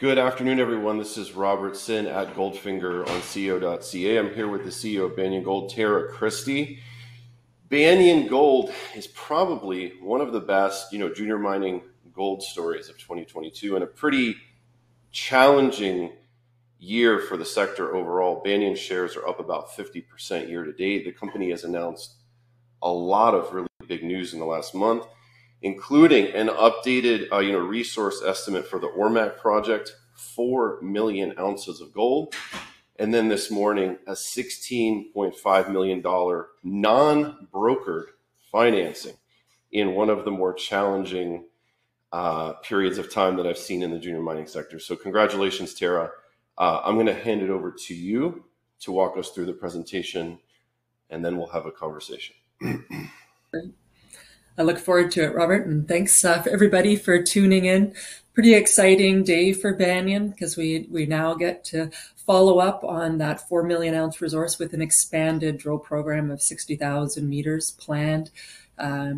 Good afternoon, everyone. This is Robert Sinn at Goldfinger on CEO.ca. I'm here with the CEO of Banyan Gold, Tara Christie. Banyan Gold is probably one of the best, junior mining gold stories of 2022 and a pretty challenging year for the sector overall. Banyan shares are up about 50% year to date. The company has announced a lot of really big news in the last month, including an updated resource estimate for the AurMac project, 4 million ounces of gold. And then this morning, a $16.5 million non-brokered financing in one of the more challenging periods of time that I've seen in the junior mining sector. So congratulations, Tara. I'm going to hand it over to you to walk us through the presentation, and then we'll have a conversation. I look forward to it, Robert, and thanks for everybody for tuning in. Pretty exciting day for Banyan because we now get to follow up on that 4 million ounce resource with an expanded drill program of 60,000 meters planned.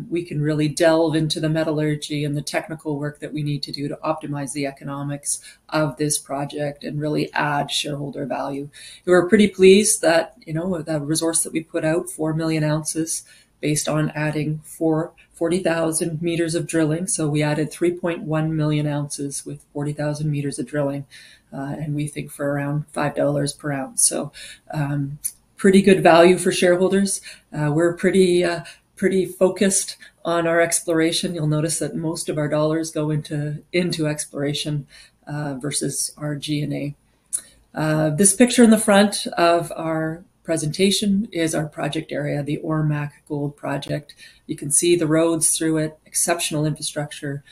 We can really delve into the metallurgy and the technical work that we need to do to optimize the economics of this project and really add shareholder value. We're pretty pleased that, the resource that we put out, 4 million ounces, based on adding 40,000 meters of drilling. So we added 3.1 million ounces with 40,000 meters of drilling, and we think for around $5 per ounce. So pretty good value for shareholders. We're pretty focused on our exploration. You'll notice that most of our dollars go into exploration versus our G&A. This picture in the front of our presentation is our project area, the AurMac Gold Project. You can see the roads through it, exceptional infrastructure,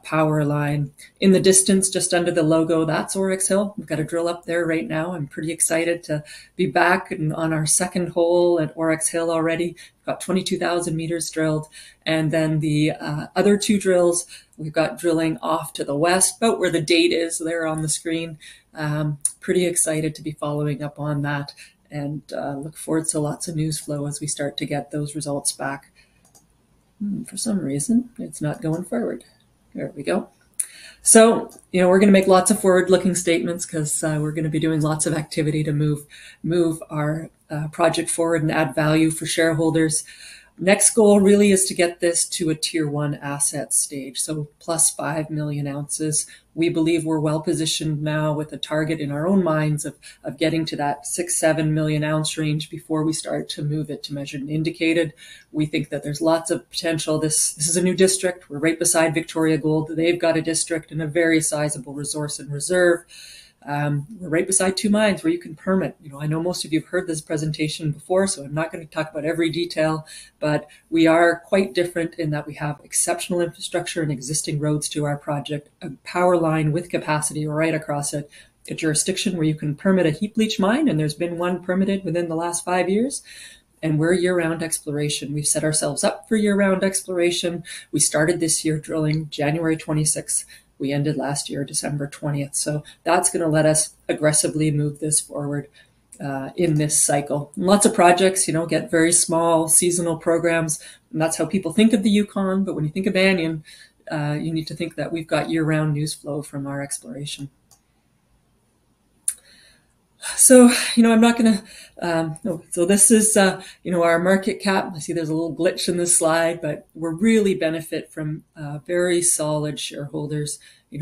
power line. In the distance, just under the logo, that's Oryx Hill. We've got a drill up there right now. I'm pretty excited to be back and on our second hole at Oryx Hill already. We've got 22,000 meters drilled. And then the other two drills, we've got drilling off to the west, about where the date is there on the screen. Pretty excited to be following up on that, and look forward to lots of news flow as we start to get those results back. For some reason, it's not going forward. There we go. So, we're going to make lots of forward-looking statements because we're going to be doing lots of activity to move our project forward and add value for shareholders. Next goal really is to get this to a tier 1 asset stage, so plus 5 million ounces. We believe we're well positioned now with a target in our own minds of getting to that 6-7 million ounce range before we start to move it to measured and indicated. We think that there's lots of potential. This is a new district. We're right beside Victoria Gold. They've got a district and a very sizable resource and reserve. We're right beside two mines where you can permit. I know most of you have heard this presentation before, so I'm not going to talk about every detail, but we are quite different in that we have exceptional infrastructure and existing roads to our project, a power line with capacity right across it, a jurisdiction where you can permit a heap leach mine, and there's been one permitted within the last 5 years. And we're year-round exploration. We've set ourselves up for year-round exploration. We started this year drilling January 26th. We ended last year, December 20th. So that's going to let us aggressively move this forward in this cycle. And lots of projects, get very small seasonal programs. And that's how people think of the Yukon. But when you think of Banyan, you need to think that we've got year-round news flow from our exploration. So, I'm not going to, so this is, our market cap. I see there's a little glitch in this slide, but we're really benefit from very solid shareholders,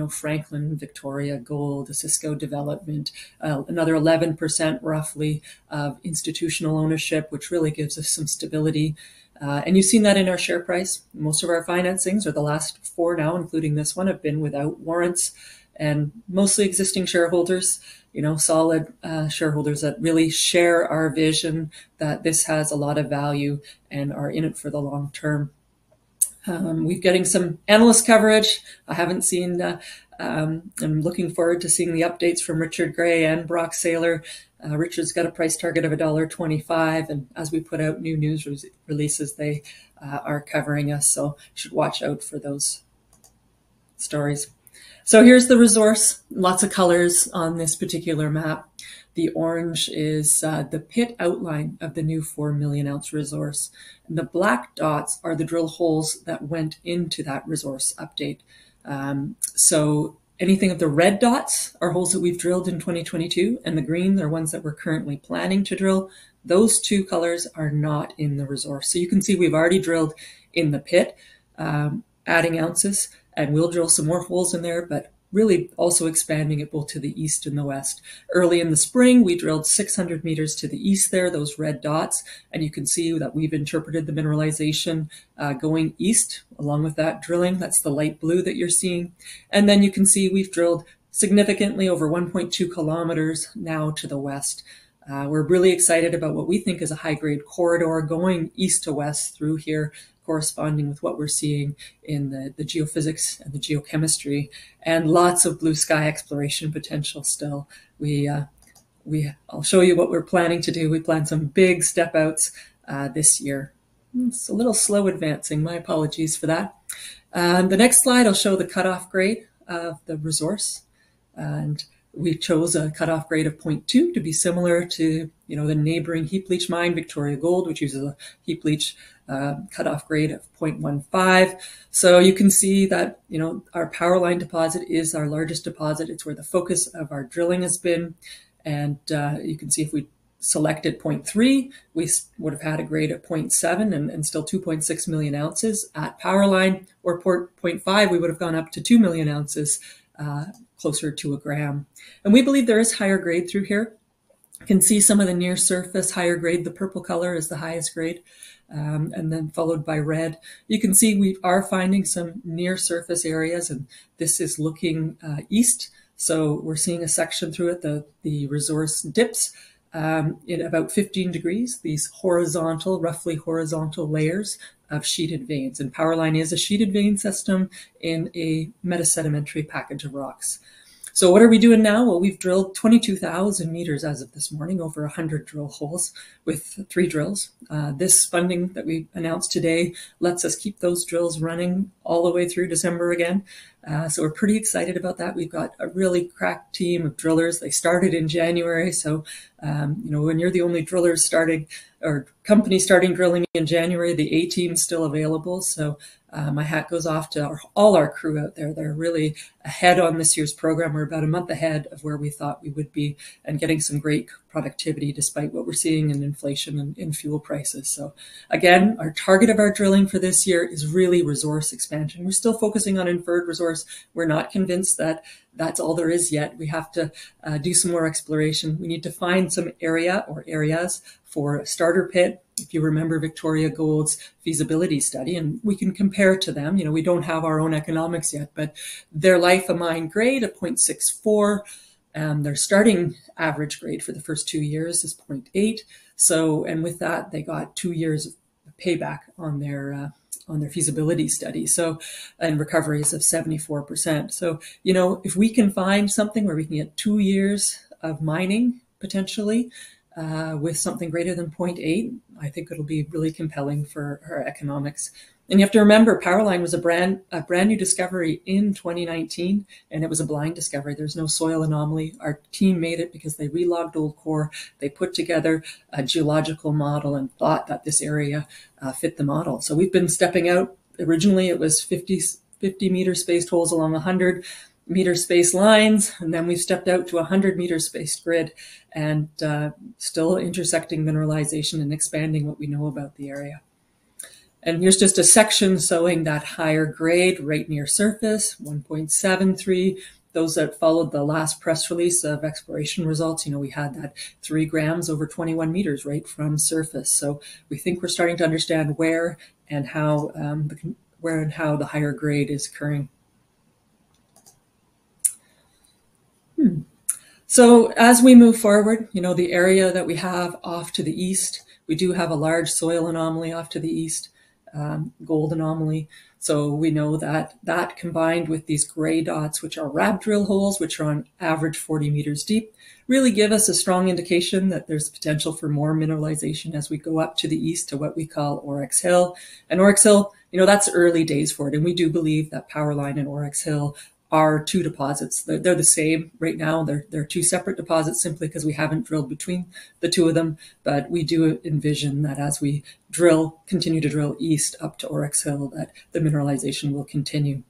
Franklin, Victoria Gold, Osisko Development, another 11% roughly of institutional ownership, which really gives us some stability. And you've seen that in our share price. Most of our financings, or the last 4 now, including this one, have been without warrants, and mostly existing shareholders, solid shareholders that really share our vision that this has a lot of value and are in it for the long term. We're getting some analyst coverage. I haven't seen, I'm looking forward to seeing the updates from Richard Gray and Brock Saylor. Richard's got a price target of $1.25, and as we put out new news releases, they are covering us, so you should watch out for those stories. So here's the resource, lots of colors on this particular map. The orange is the pit outline of the new 4 million ounce resource. And the black dots are the drill holes that went into that resource update. So anything of the red dots are holes that we've drilled in 2022, and the green are ones that we're currently planning to drill. Those two colors are not in the resource. So you can see we've already drilled in the pit, adding ounces, and we'll drill some more holes in there, but really also expanding it both to the east and the west. Early in the spring, we drilled 600 meters to the east there, those red dots, and you can see that we've interpreted the mineralization going east along with that drilling. That's the light blue that you're seeing. And then you can see we've drilled significantly over 1.2 kilometers now to the west. We're really excited about what we think is a high-grade corridor going east to west through here, corresponding with what we're seeing in the geophysics and the geochemistry, and lots of blue sky exploration potential still. I'll show you what we're planning to do. We plan some big step outs this year. It's a little slow advancing. My apologies for that. The next slide, I'll show the cutoff grade of the resource. And we chose a cutoff grade of 0.2 to be similar to, the neighboring heap leach mine, Victoria Gold, which uses a heap leach cutoff grade of 0.15. So you can see that, our Powerline deposit is our largest deposit. It's where the focus of our drilling has been. And you can see if we selected 0.3, we would have had a grade of 0.7 and still 2.6 million ounces at Powerline, or 0.5, we would have gone up to 2 million ounces, closer to a gram. And we believe there is higher grade through here. You can see some of the near surface higher grade. The purple color is the highest grade, and then followed by red. You can see we are finding some near surface areas, and this is looking east. So we're seeing a section through it. The resource dips in about 15 degrees, these roughly horizontal layers of sheeted veins. And Powerline is a sheeted vein system in a metasedimentary package of rocks. So what are we doing now? Well, we've drilled 22,000 meters as of this morning, over 100 drill holes with 3 drills. This funding that we announced today lets us keep those drills running all the way through December again. So we're pretty excited about that. We've got a really crack team of drillers. They started in January. So, when you're the only drillers starting or company starting drilling in January, the A team's still available. So my hat goes off to all our crew out there. They're really ahead on this year's program. We're about a month ahead of where we thought we would be, and getting some great productivity despite what we're seeing in inflation and in fuel prices. So again, our target of our drilling for this year is really resource expansion. We're still focusing on inferred resource. We're not convinced that that's all there is yet. We have to do some more exploration. We need to find some area or areas for a starter pit. If you remember Victoria Gold's feasibility study, and we can compare to them, we don't have our own economics yet, but their life of mine grade of 0.64, their starting average grade for the first 2 years is 0.8. So, and with that, they got 2 years of payback on their feasibility study. So, and recoveries of 74%. So, if we can find something where we can get 2 years of mining potentially, with something greater than 0.8, I think it'll be really compelling for our economics. And you have to remember, Powerline was a brand new discovery in 2019, and it was a blind discovery. There's no soil anomaly. Our team made it because they relogged old core. They put together a geological model and thought that this area fit the model. So we've been stepping out. Originally, it was 50 meter spaced holes along 100 meter space lines, and then we've stepped out to 100 meter spaced grid, and still intersecting mineralization and expanding what we know about the area. And here's just a section showing that higher grade right near surface, 1.73. Those that followed the last press release of exploration results, we had that 3 grams over 21 meters right from surface. So we think we're starting to understand where and how the higher grade is occurring. So as we move forward, the area that we have off to the east, we do have a large soil anomaly off to the east, gold anomaly. So we know that combined with these gray dots, which are RAB drill holes, which are on average 40 meters deep, really give us a strong indication that there's potential for more mineralization as we go up to the east to what we call Oryx Hill. And Oryx Hill, that's early days for it. And we do believe that Powerline and Oryx Hill are 2 deposits. They're the same right now. They're 2 separate deposits simply because we haven't drilled between the 2 of them. But we do envision that as we continue to drill east up to Oryx Hill, that the mineralization will continue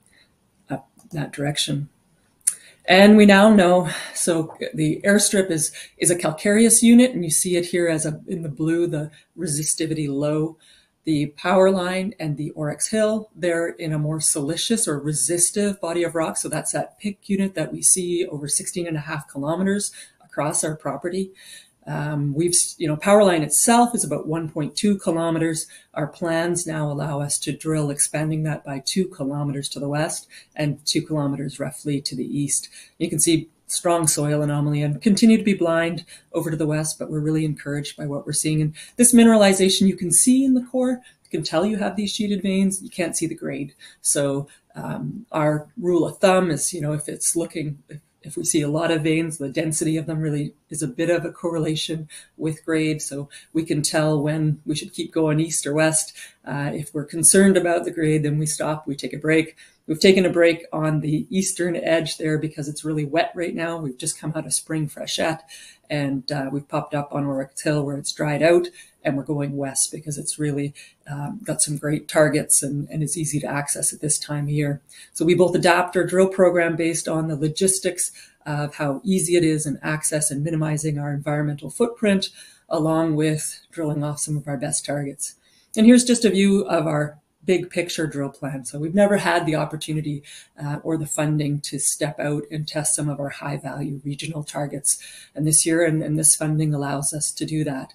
up that direction. And we now know, so the airstrip is a calcareous unit, and you see it here as in the blue, the resistivity low. The power line and the Oryx Hill, they're in a more silicious or resistive body of rock. So that's that PIC unit that we see over 16.5 kilometers across our property. Power line itself is about 1.2 kilometers. Our plans now allow us to drill, expanding that by 2 kilometers to the west and 2 kilometers roughly to the east. You can see strong soil anomaly and continue to be blind over to the west, but we're really encouraged by what we're seeing. And this mineralization you can see in the core, you can tell you have these sheeted veins, you can't see the grade. So our rule of thumb is, if we see a lot of veins, the density of them really is a bit of a correlation with grade. So we can tell when we should keep going east or west. If we're concerned about the grade, then we stop, we take a break. We've taken a break on the eastern edge there because it's really wet right now. We've just come out of spring freshet, and we've popped up on Oryx Hill where it's dried out, and we're going west because it's really got some great targets and it's easy to access at this time of year. So we both adapt our drill program based on the logistics of how easy it is in access and minimizing our environmental footprint, along with drilling off some of our best targets. And here's just a view of our big picture drill plan. So we've never had the opportunity or the funding to step out and test some of our high value regional targets. And this year, and this funding allows us to do that.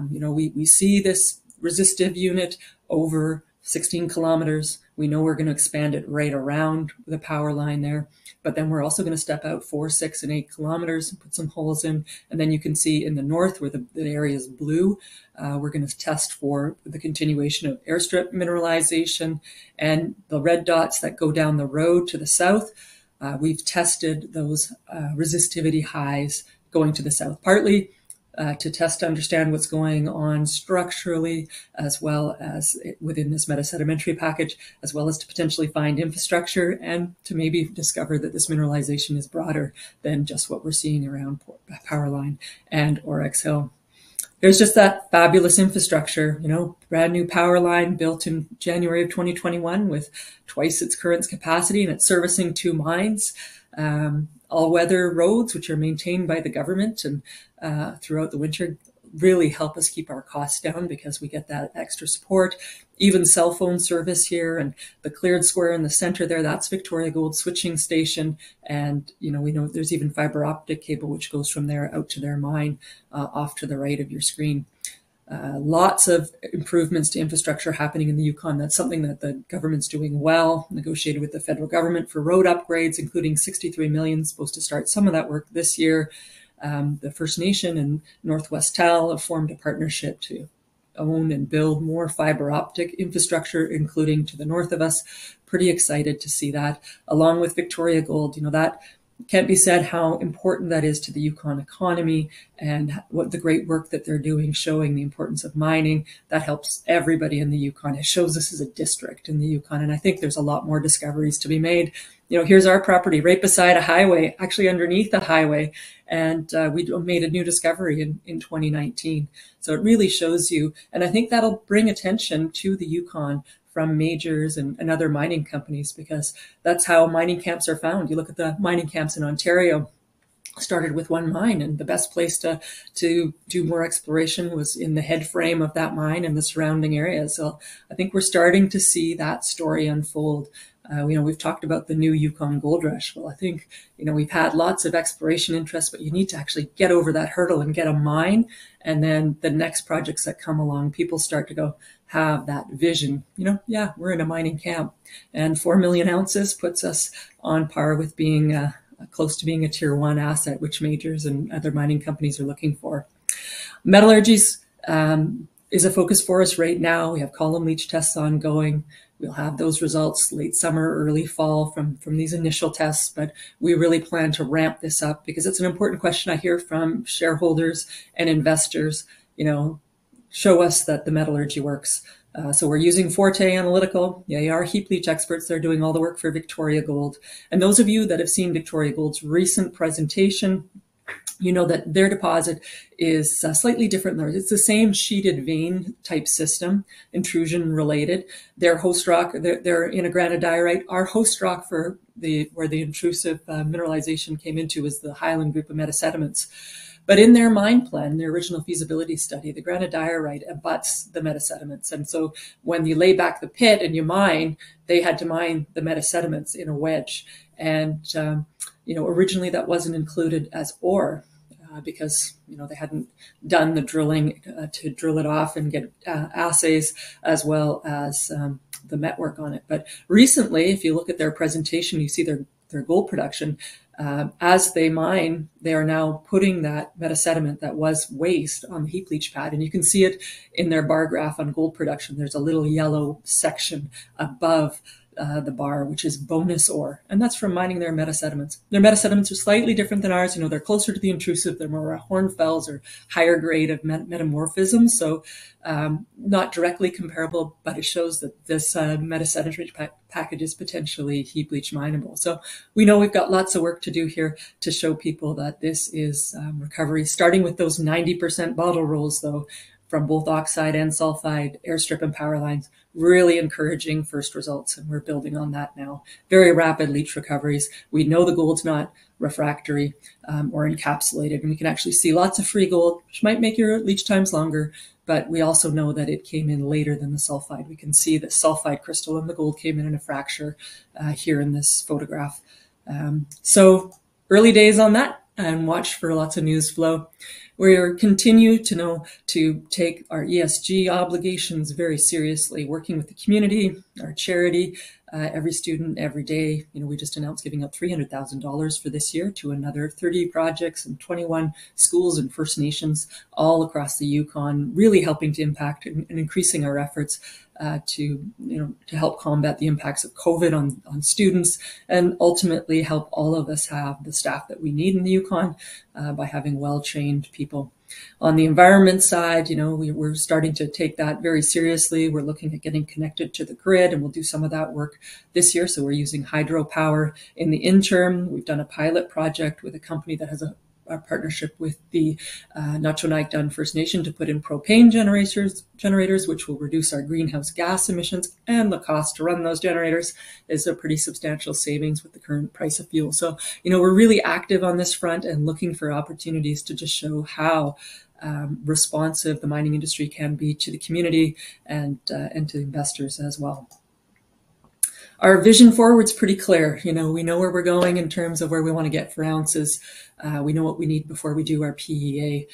We see this resistive unit over 16 kilometers. We know we're going to expand it right around the power line there, but then we're also going to step out 4, 6, and 8 kilometers and put some holes in. And then you can see in the north where the area is blue, we're going to test for the continuation of airstrip mineralization, and the red dots that go down the road to the south. We've tested those resistivity highs going to the south, partly to test to understand what's going on structurally, as well as within this metasedimentary package, as well as to potentially find infrastructure and to maybe discover that this mineralization is broader than just what we're seeing around Power Line and Oryx Hill. There's just that fabulous infrastructure, brand new power line built in January of 2021 with twice its current capacity, and it's servicing 2 mines. All-weather roads, which are maintained by the government and throughout the winter, really help us keep our costs down because we get that extra support. Even cell phone service here, and the cleared square in the center there, that's Victoria Gold switching station. And, we know there's even fiber optic cable, which goes from there out to their mine off to the right of your screen. Lots of improvements to infrastructure happening in the Yukon. That's something that the government's doing well, negotiated with the federal government for road upgrades, including 63 million, supposed to start some of that work this year. The First Nation and Northwest Tal have formed a partnership to own and build more fiber optic infrastructure, including to the north of us. Pretty excited to see that, along with Victoria Gold. That can't be said how important that is to the Yukon economy and what the great work that they're doing, showing the importance of mining. That helps everybody in the Yukon. It shows this as a district in the Yukon. And I think there's a lot more discoveries to be made. Here's our property right beside a highway, actually underneath the highway. And we made a new discovery in 2019. So it really shows you, and I think that'll bring attention to the Yukon from majors and other mining companies, because that's how mining camps are found. You look at the mining camps in Ontario, started with one mine, and the best place to do more exploration was in the head frame of that mine and the surrounding area. So I think we're starting to see that story unfold. We've talked about the new Yukon gold rush. Well, I think, we've had lots of exploration interest, but you need to actually get over that hurdle and get a mine. And then the next projects that come along, people start to have that vision. We're in a mining camp, and 4 million ounces puts us on par with being close to being a tier 1 asset, which majors and other mining companies are looking for. Metallurgy is a focus for us right now. We have column leach tests ongoing. We'll have those results late summer, early fall from these initial tests, but we really plan to ramp this up because it's an important question I hear from shareholders and investors. Show us that the metallurgy works. So we're using Forte Analytical. They are heap leach experts. They're doing all the work for Victoria Gold. And those of you that have seen Victoria Gold's recent presentation you know that their deposit is slightly different than ours. It's the same sheeted vein type system, intrusion related. Their host rock, they're in a granodiorite. Our host rock for where the intrusive mineralization came into is the Highland group of metasediments. But in their mine plan, their original feasibility study, the granodiorite abuts the metasediments. And so when you lay back the pit and you mine, they had to mine the metasediments in a wedge. And, originally that wasn't included as ore because, they hadn't done the drilling to drill it off and get assays as well as the met work on it. But recently, if you look at their presentation, you see their gold production. As they mine, they are now putting that metasediment that was waste on the heap leach pad. And you can see it in their bar graph on gold production. There's a little yellow section above the bar, which is bonus ore. And that's from mining their metasediments. Their metasediments are slightly different than ours. They're closer to the intrusive. They're more hornfels or higher grade of metamorphism. So not directly comparable, but it shows that this metasediment package is potentially heap leach mineable. So we know we've got lots of work to do here to show people that this is recovery, starting with those 90% bottle rolls, though, from both oxide and sulfide, airstrip and power lines, really encouraging first results. And we're building on that now. Very rapid leach recoveries. We know the gold's not refractory or encapsulated, and we can actually see lots of free gold, which might make your leach times longer. But we also know that it came in later than the sulfide. We can see the sulfide crystal and the gold came in a fracture here in this photograph. So early days on that, and watch for lots of news flow. We continue to take our ESG obligations very seriously, working with the community, our charity, every student, every day. We just announced giving out $300,000 for this year to another 30 projects and 21 schools and First Nations all across the Yukon, really helping to impact and increasing our efforts to help combat the impacts of COVID on students, and ultimately help all of us have the staff that we need in the Yukon by having well-trained people. On the environment side, we're starting to take that very seriously. We're looking at getting connected to the grid, and we'll do some of that work this year. So we're using hydropower in the interim. We've done a pilot project with a company that has a partnership with the Nacho First Nation to put in propane generators, which will reduce our greenhouse gas emissions, and the cost to run those generators is a pretty substantial savings with the current price of fuel. So, we're really active on this front and looking for opportunities to just show how responsive the mining industry can be to the community and to investors as well. Our vision forward's pretty clear. We know where we're going in terms of where we want to get for ounces. We know what we need before we do our PEA.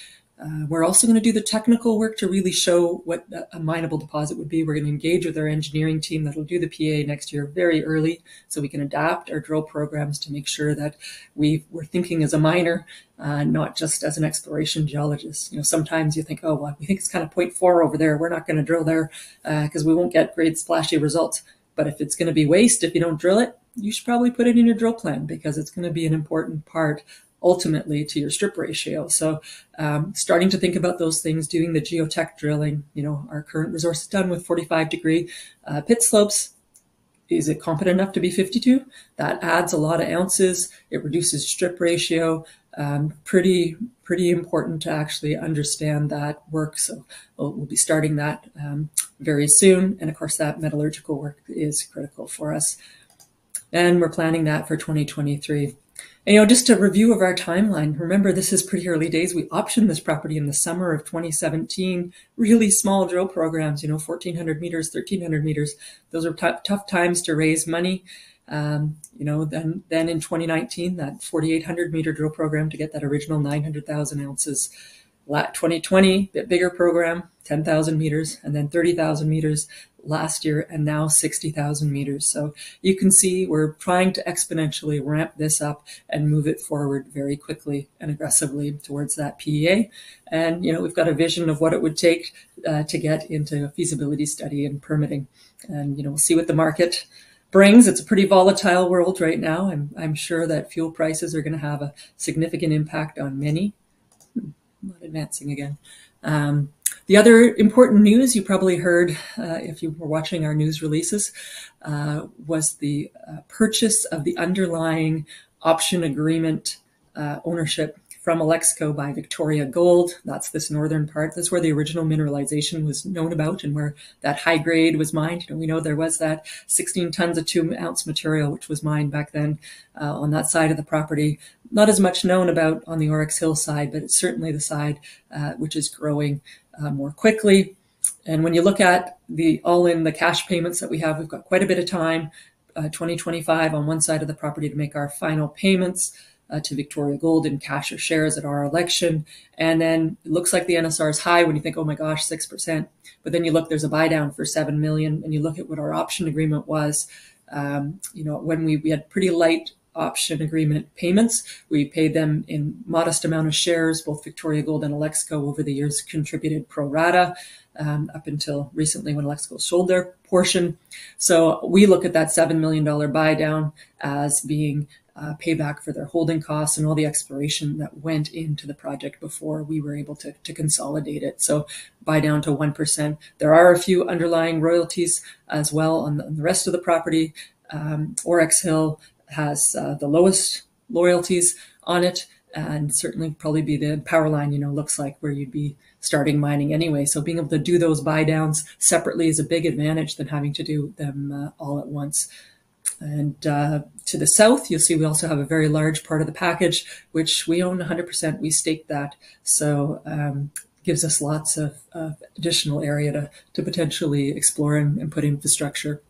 We're also going to do the technical work to really show what a mineable deposit would be. We're going to engage with our engineering team that'll do the PEA next year very early, so we can adapt our drill programs to make sure that we're thinking as a miner, not just as an exploration geologist. Sometimes you think, oh, well, we think it's kind of 0.4 over there. We're not going to drill there because we won't get great splashy results. But if it's going to be waste, if you don't drill it, you should probably put it in your drill plan, because it's going to be an important part ultimately to your strip ratio. So starting to think about those things, doing the geotech drilling. Our current resource is done with 45-degree pit slopes. Is it competent enough to be 52? That adds a lot of ounces. It reduces strip ratio. Pretty important to actually understand that work. So we'll be starting that very soon. And of course, that metallurgical work is critical for us. And we're planning that for 2023. And, just a review of our timeline. Remember, this is pretty early days. We optioned this property in the summer of 2017. Really small drill programs, 1,400 meters, 1,300 meters. Those are tough times to raise money. Then in 2019, that 4,800 meter drill program to get that original 900,000 ounces. 2020, bit bigger program, 10,000 meters, and then 30,000 meters last year, and now 60,000 meters. So you can see we're trying to exponentially ramp this up and move it forward very quickly and aggressively towards that PEA. And, we've got a vision of what it would take to get into a feasibility study and permitting. And, we'll see what the market brings. It's a pretty volatile world right now, and I'm sure that fuel prices are going to have a significant impact on many. Not advancing again. The other important news you probably heard if you were watching our news releases was the purchase of the underlying option agreement ownership from Alexco by Victoria Gold. That's this northern part. That's where the original mineralization was known about and where that high grade was mined. We know there was that 16 tons of 2-ounce material, which was mined back then on that side of the property. Not as much known about on the Oryx Hill side, but it's certainly the side which is growing more quickly. And when you look at the all-in, the cash payments that we have, we've got quite a bit of time, 2025 on one side of the property to make our final payments to Victoria Gold in cash or shares at our election. And then it looks like the NSR is high when you think, oh my gosh, 6%. But then you look, there's a buy down for 7 million, and you look at what our option agreement was. When we had pretty light option agreement payments. We paid them in modest amount of shares. Both Victoria Gold and Alexco over the years contributed pro rata up until recently when Alexco sold their portion. So we look at that $7 million buy down as being payback for their holding costs and all the exploration that went into the project before we were able to consolidate it. So buy down to 1%. There are a few underlying royalties as well on the rest of the property. Oryx Hill has the lowest loyalties on it, and certainly probably be the power line, looks like where you'd be starting mining anyway. So being able to do those buy downs separately is a big advantage than having to do them all at once. And to the south, you'll see we also have a very large part of the package, which we own 100%. We staked that. So gives us lots of additional area to potentially explore and put infrastructure.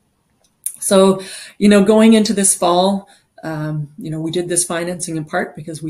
So, going into this fall, we did this financing in part because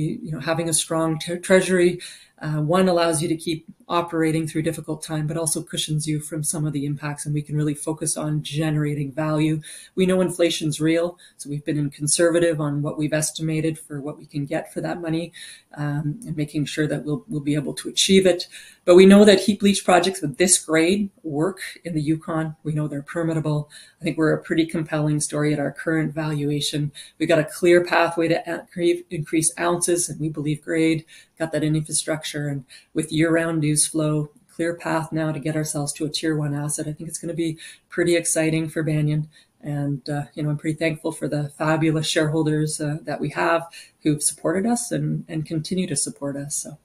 having a strong treasury, one allows you to keep operating through difficult time, but also cushions you from some of the impacts, and we can really focus on generating value. We know inflation's real, so we've been conservative on what we've estimated for what we can get for that money, and making sure that we'll be able to achieve it. But we know that heap leach projects with this grade work in the Yukon. We know they're permittable. I think we're a pretty compelling story at our current valuation. We got a clear pathway to increase ounces, and we believe grade, got that in infrastructure, and with year-round news flow, clear path now to get ourselves to a tier 1 asset. I think it's going to be pretty exciting for Banyan. And, I'm pretty thankful for the fabulous shareholders that we have who've supported us and continue to support us. So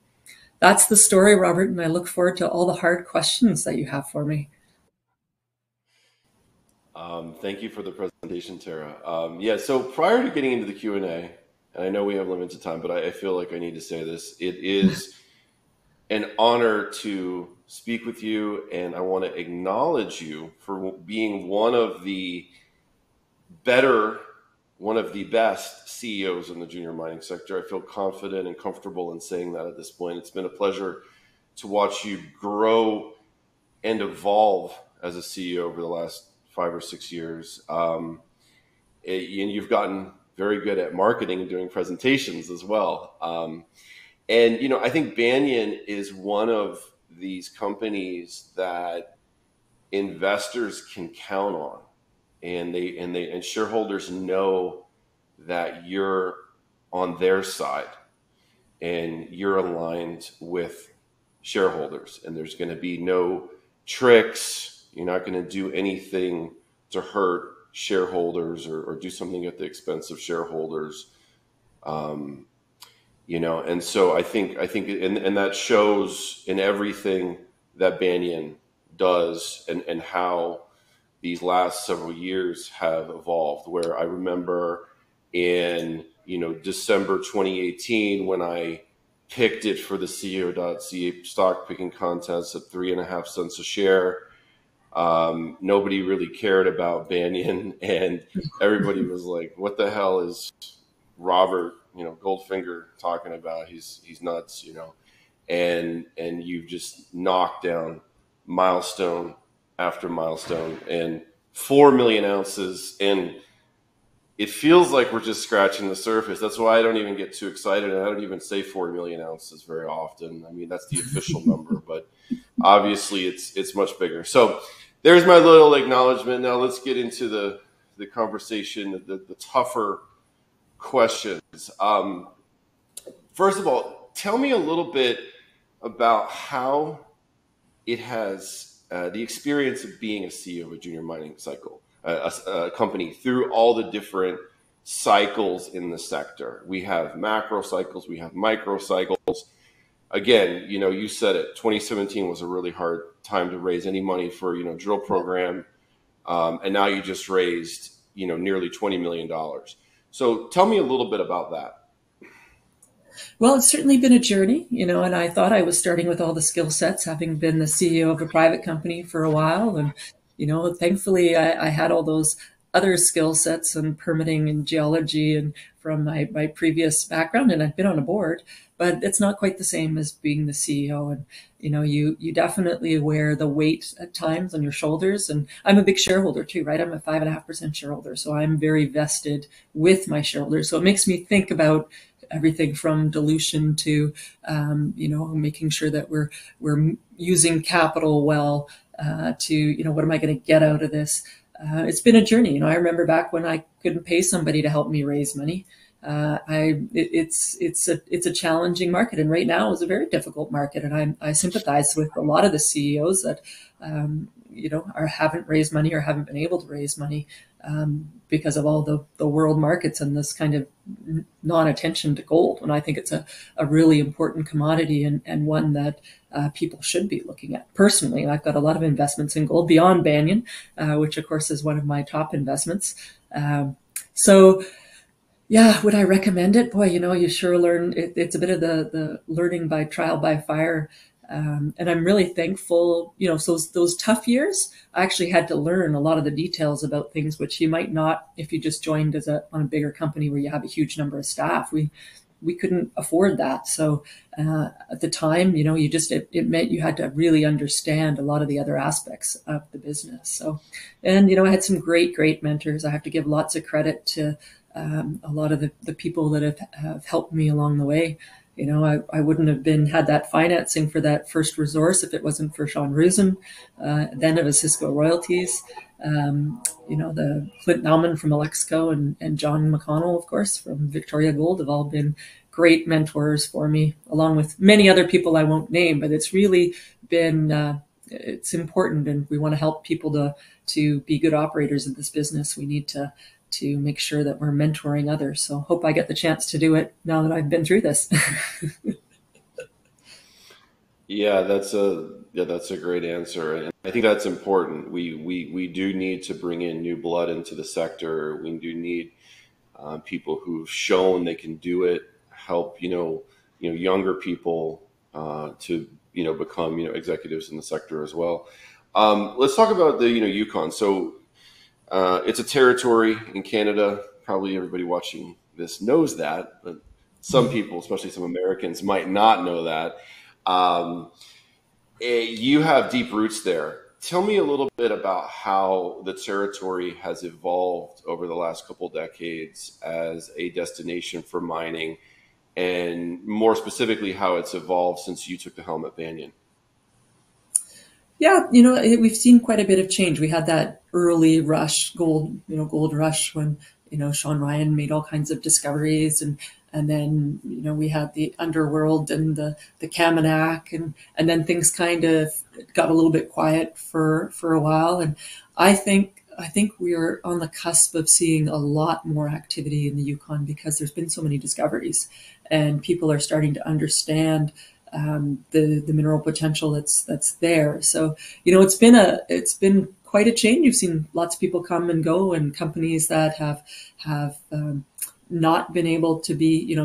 that's the story, Robert, and I look forward to all the hard questions that you have for me. Thank you for the presentation, Tara. So prior to getting into the Q&A, and I know we have limited time, but I feel like I need to say this. It is an honor to speak with you, and I want to acknowledge you for being one of the best CEOs in the junior mining sector. I feel confident and comfortable in saying that at this point. It's been a pleasure to watch you grow and evolve as a CEO over the last 5 or 6 years. And you've gotten very good at marketing and doing presentations as well. I think Banyan is one of these companies that investors can count on, and shareholders know that you're on their side and you're aligned with shareholders, and there's going to be no tricks. You're not going to do anything to hurt shareholders or do something at the expense of shareholders. And so I think that shows in everything that Banyan does and how these last several years have evolved, where I remember in, December 2018, when I picked it for the CEO.ca stock picking contest at 3.5 cents a share. Nobody really cared about Banyan, and everybody was like, what the hell is Robert, Goldfinger talking about? He's nuts, and you've just knocked down milestone after milestone, and 4 million ounces. And it feels like we're just scratching the surface. That's why I don't even get too excited. And I don't even say 4 million ounces very often. I mean, that's the official number, but obviously it's much bigger. So there's my little acknowledgement. Now let's get into the conversation, the tougher questions. First of all, tell me a little bit about how it has the experience of being a CEO of a junior mining cycle, a company, through all the different cycles in the sector. We have macro cycles, we have micro cycles. Again, you said it, 2017 was a really hard time to raise any money for, drill program. And now you just raised, nearly $20 million. So tell me a little bit about that. Well, it's certainly been a journey, and I thought I was starting with all the skill sets, having been the CEO of a private company for a while. And, thankfully I had all those other skill sets and permitting and geology and from my previous background, and I've been on a board, but it's not quite the same as being the CEO. And, you definitely wear the weight at times on your shoulders. And I'm a big shareholder too, right? I'm a 5.5% shareholder. So I'm very vested with my shareholders. So it makes me think about everything from dilution to, making sure that we're using capital well, to, what am I going to get out of this? It's been a journey. I remember back when I couldn't pay somebody to help me raise money. It's a challenging market, and right now is a very difficult market. And I sympathize with a lot of the CEOs that, haven't raised money or haven't been able to raise money, because of all the world markets and this kind of non-attention to gold. And I think it's a really important commodity, and one that people should be looking at. Personally, I've got a lot of investments in gold beyond Banyan, which of course is one of my top investments. So yeah, would I recommend it? Boy, you sure learn. It's a bit of the learning by trial by fire. And I'm really thankful, so those tough years, I actually had to learn a lot of the details about things which you might not if you just joined on a bigger company where you have a huge number of staff. We couldn't afford that. So at the time, it meant you had to really understand a lot of the other aspects of the business. So, and, I had some great mentors. I have to give lots of credit to a lot of the people that have helped me along the way. I wouldn't have had that financing for that first resource if it wasn't for Sean Rusin, then of Osisko Royalties, the Clint Nauman from Alexco and John McConnell, of course, from Victoria Gold have all been great mentors for me, along with many other people I won't name, but it's really been, it's important, and we want to help people to be good operators of this business. We need to make sure that we're mentoring others. So hope I get the chance to do it now that I've been through this. Yeah, that's a great answer. And I think that's important. We do need to bring in new blood into the sector. We do need people who've shown they can do it, help, younger people to, become, executives in the sector as well. Let's talk about the, Yukon. So it's a territory in Canada. Probably everybody watching this knows that, but some people, especially some Americans, might not know that. You have deep roots there. Tell me a little bit about how the territory has evolved over the last couple of decades as a destination for mining, and more specifically, how it's evolved since you took the helm at Banyan. Yeah, we've seen quite a bit of change. We had that early rush, gold rush when, Sean Ryan made all kinds of discoveries, and then, we had the underworld and the Kaminak, and then things kind of got a little bit quiet for a while. And I think we're on the cusp of seeing a lot more activity in the Yukon because there's been so many discoveries, and people are starting to understand the mineral potential that's there. So, it's been quite a change. You've seen lots of people come and go, and companies that have not been able to be,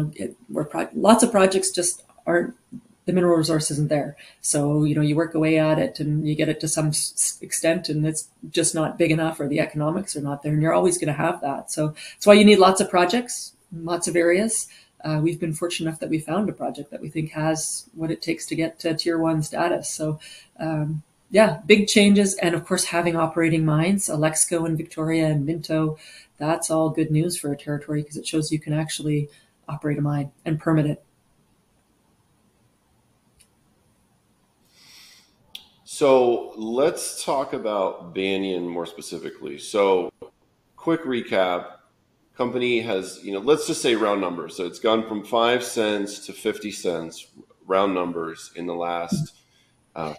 lots of projects just aren't, the mineral resource isn't there. So, you work away at it and you get it to some extent, and it's just not big enough, or the economics are not there, and you're always going to have that. So that's why you need lots of projects, lots of areas. We've been fortunate enough that we found a project that we think has what it takes to get to tier 1 status. So, yeah, big changes. And of course, having operating mines, Alexco and Victoria and Minto, that's all good news for a territory because it shows you can actually operate a mine and permit it. So let's talk about Banyan more specifically. So quick recap. Company has, let's just say round numbers. So it's gone from 5 cents to 50 cents, round numbers, in the last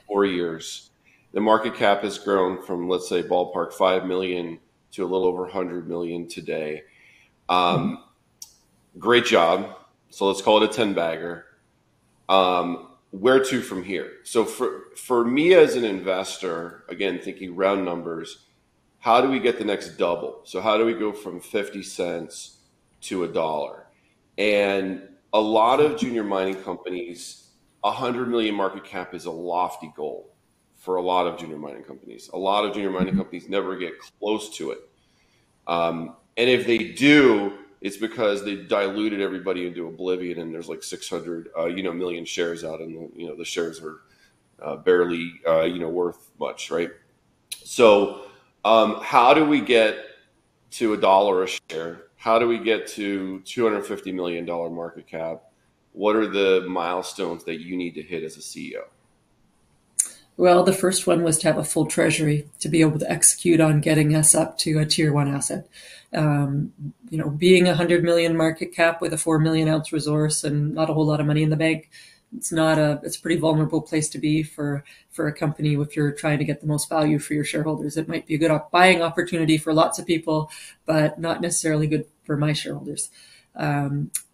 4 years. The market cap has grown from, let's say, ballpark 5 million to a little over 100 million today. Um, Great job. So let's call it a 10 bagger. Where to from here? So for me as an investor, again, thinking round numbers, how do we get the next double? So how do we go from 50 cents to a dollar? And a lot of junior mining companies, 100 million market cap is a lofty goal for a lot of junior mining companies. A lot of junior mining companies never get close to it. And if they do, it's because they diluted everybody into oblivion, and there's like 600, million shares out, and the shares are barely, worth much, right? So, how do we get to a dollar a share? How do we get to $250 million market cap? What are the milestones that you need to hit as a CEO? Well, the first one was to have a full treasury to be able to execute on getting us up to a tier one asset. Being 100 million market cap with a 4 million ounce resource and not a whole lot of money in the bank, it's a pretty vulnerable place to be for a company if you're trying to get the most value for your shareholders. It might be a good buying opportunity for lots of people, but not necessarily good for my shareholders.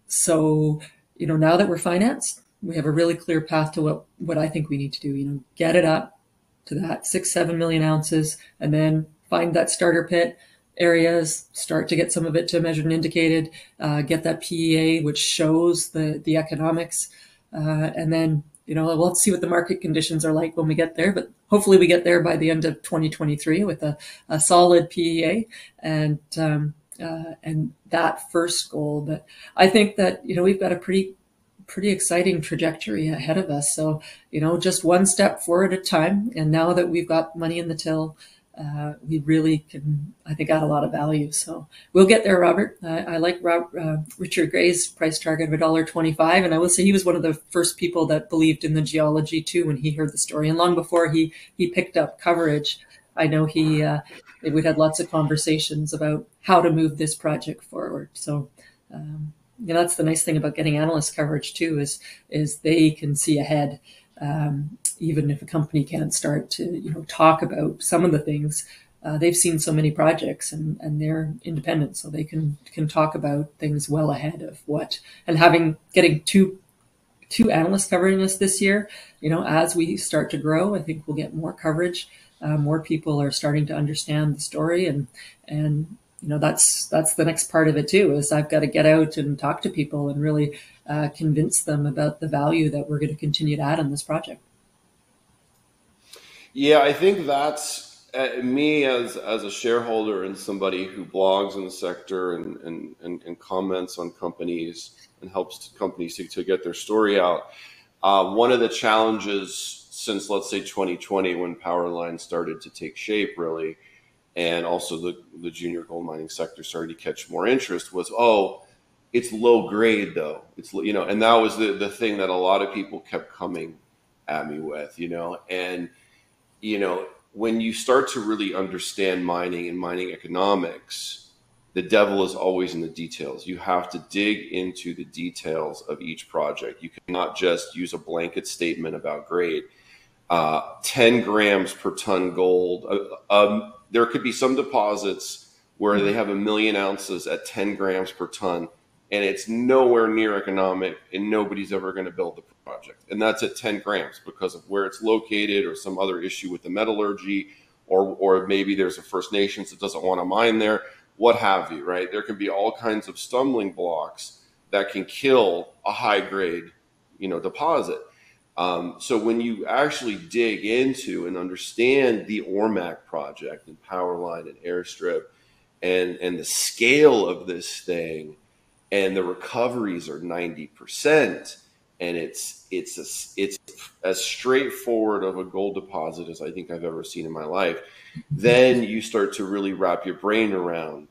So, now that we're financed, we have a really clear path to what I think we need to do. Get it up to that 6-7 million ounces, and then find that starter pit areas, start to get some of it to measured and indicated, get that PEA, which shows the economics, and then we'll have to see what the market conditions are like when we get there. But hopefully, we get there by the end of 2023 with a solid PEA and that first goal. But I think that we've got a pretty exciting trajectory ahead of us. So, just one step forward at a time. And now that we've got money in the till, we really can, I think, add a lot of value. So we'll get there, Robert. I like Richard Gray's price target of $1.25. And I will say he was one of the first people that believed in the geology too when he heard the story. And long before he picked up coverage, I know we'd had lots of conversations about how to move this project forward. So, that's the nice thing about getting analyst coverage too, is they can see ahead, even if a company can't start to talk about some of the things. They've seen so many projects, and they're independent, so they can talk about things well ahead of what. And getting two analysts covering us this year, as we start to grow, I think we'll get more coverage. More people are starting to understand the story, and that's the next part of it too, is I've got to get out and talk to people and really convince them about the value that we're going to continue to add on this project. Yeah, I think that's me as a shareholder and somebody who blogs in the sector and comments on companies and helps companies to get their story out. One of the challenges since, let's say, 2020, when power lines started to take shape, really, and also the junior gold mining sector started to catch more interest, was, it's low grade though. And that was the thing that a lot of people kept coming at me with, and, when you start to really understand mining and mining economics, the devil is always in the details. You have to dig into the details of each project. You cannot just use a blanket statement about grade. 10 grams per ton gold. There could be some deposits where they have 1 million ounces at 10 grams per ton, and it's nowhere near economic, and nobody's ever going to build the project. And that's at 10 grams because of where it's located, or some other issue with the metallurgy, or maybe there's a First Nations that doesn't want to mine there, what have you, right? There can be all kinds of stumbling blocks that can kill a high grade, deposit. So when you actually dig into and understand the AurMac project and Powerline and Airstrip and the scale of this thing, and the recoveries are 90%, and it's as straightforward of a gold deposit as I think I've ever seen in my life, then you start to really wrap your brain around